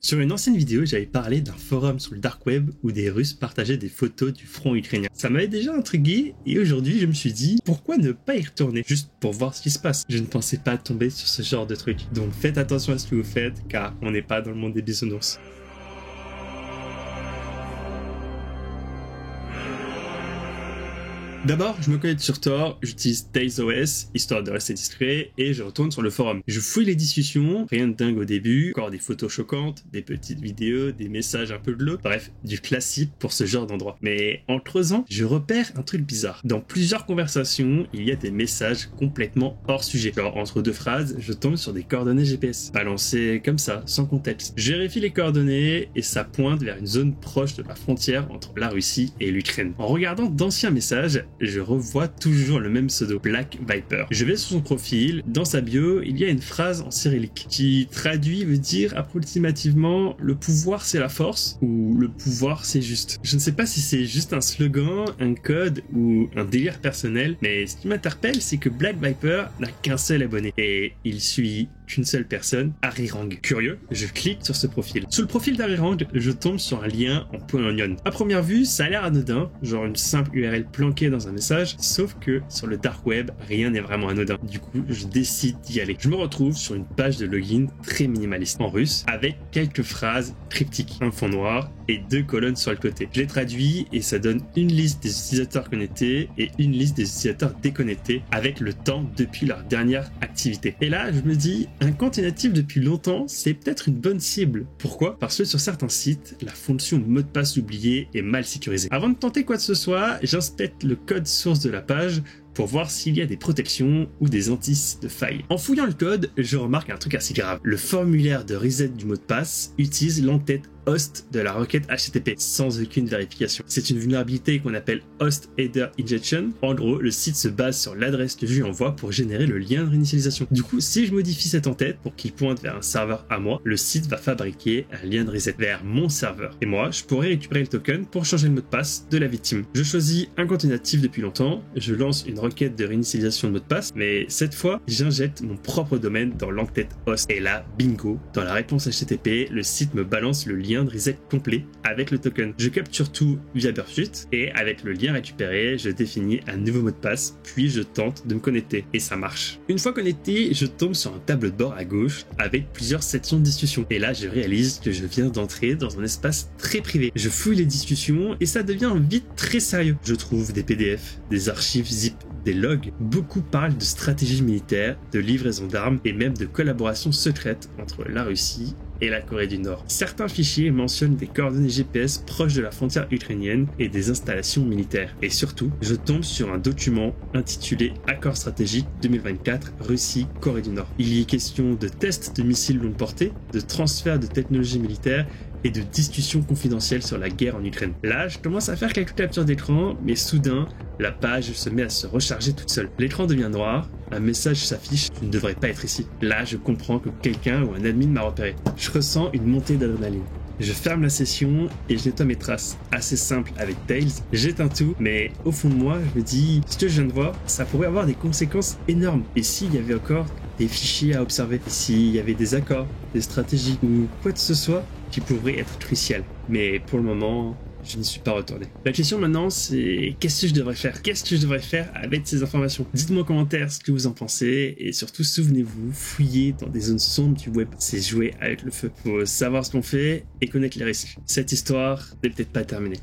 Sur une ancienne vidéo, j'avais parlé d'un forum sur le dark web où des Russes partageaient des photos du front ukrainien. Ça m'avait déjà intrigué et aujourd'hui je me suis dit pourquoi ne pas y retourner juste pour voir ce qui se passe. Je ne pensais pas tomber sur ce genre de truc. Donc faites attention à ce que vous faites car on n'est pas dans le monde des bisounours. D'abord, je me connecte sur Tor, j'utilise TailsOS, histoire de rester discret, et je retourne sur le forum. Je fouille les discussions, rien de dingue au début, encore des photos choquantes, des petites vidéos, des messages un peu glauques, bref, du classique pour ce genre d'endroit. Mais en creusant, je repère un truc bizarre. Dans plusieurs conversations, il y a des messages complètement hors sujet. Genre, entre deux phrases, je tombe sur des coordonnées GPS, balancées comme ça, sans contexte. Je vérifie les coordonnées, et ça pointe vers une zone proche de la frontière entre la Russie et l'Ukraine. En regardant d'anciens messages, je revois toujours le même pseudo, Black Viper. Je vais sur son profil, dans sa bio, il y a une phrase en cyrillique qui traduit veut dire approximativement le pouvoir c'est la force ou le pouvoir c'est juste. Je ne sais pas si c'est juste un slogan, un code ou un délire personnel, mais ce qui m'interpelle c'est que Black Viper n'a qu'un seul abonné et il suit qu'une seule personne, Arirang. Curieux, je clique sur ce profil. Sous le profil d'Arirang, je tombe sur un lien en .onion. À première vue, ça a l'air anodin, genre une simple URL planquée dans un message, sauf que sur le dark web, rien n'est vraiment anodin. Du coup, je décide d'y aller. Je me retrouve sur une page de login très minimaliste en russe, avec quelques phrases cryptiques, un fond noir et 2 colonnes sur le côté. Je les traduis et ça donne une liste des utilisateurs connectés et une liste des utilisateurs déconnectés avec le temps depuis leur dernière activité. Et là, je me dis, un compte inactif depuis longtemps, c'est peut-être une bonne cible. Pourquoi ? Parce que sur certains sites, la fonction mot de passe oublié est mal sécurisée. Avant de tenter quoi que ce soit, j'inspecte le code source de la page pour voir s'il y a des protections ou des indices de failles. En fouillant le code, je remarque un truc assez grave. Le formulaire de reset du mot de passe utilise l'entête host de la requête HTTP sans aucune vérification. C'est une vulnérabilité qu'on appelle Host Header Injection. En gros, le site se base sur l'adresse que je lui envoie pour générer le lien de réinitialisation. Du coup, si je modifie cette entête pour qu'il pointe vers un serveur à moi, le site va fabriquer un lien de reset vers mon serveur. Et moi, je pourrais récupérer le token pour changer le mot de passe de la victime. Je choisis un compte inactif depuis longtemps, je lance une requête de réinitialisation de mot de passe, mais cette fois, j'injecte mon propre domaine dans l'entête host. Et là, bingo, dans la réponse HTTP, le site me balance le lien de reset complet avec le token. Je capture tout via Burpsuite et avec le lien récupéré, je définis un nouveau mot de passe, puis je tente de me connecter et ça marche. Une fois connecté, je tombe sur un tableau de bord à gauche avec plusieurs sections de discussion. Et là, je réalise que je viens d'entrer dans un espace très privé. Je fouille les discussions et ça devient vite très sérieux. Je trouve des PDF, des archives zip, des logs. Beaucoup parlent de stratégie militaire, de livraison d'armes et même de collaboration secrète entre la Russie et la Corée du Nord. Certains fichiers mentionnent des coordonnées GPS proches de la frontière ukrainienne et des installations militaires. Et surtout, je tombe sur un document intitulé Accord stratégique 2024 Russie-Corée du Nord. Il y est question de tests de missiles longue portée, de transfert de technologies militaires et de discussions confidentielles sur la guerre en Ukraine. Là, je commence à faire quelques captures d'écran, mais soudain, la page se met à se recharger toute seule. L'écran devient noir, un message s'affiche « Tu ne devrais pas être ici ». Là, je comprends que quelqu'un ou un admin m'a repéré. Je ressens une montée d'adrénaline. Je ferme la session et je nettoie mes traces. Assez simple avec Tails, j'éteins tout, mais au fond de moi, je me dis, ce que je viens de voir, ça pourrait avoir des conséquences énormes. Et s'il y avait encore des fichiers à observer, et s'il y avait des accords, des stratégies ou quoi que ce soit qui pourrait être crucial. Mais pour le moment, je n'y suis pas retourné. La question maintenant, c'est qu'est-ce que je devrais faire ? Qu'est-ce que je devrais faire avec ces informations ? Dites-moi en commentaire ce que vous en pensez et surtout souvenez-vous, fouiller dans des zones sombres du web, c'est jouer avec le feu. Faut savoir ce qu'on fait et connaître les risques. Cette histoire n'est peut-être pas terminée.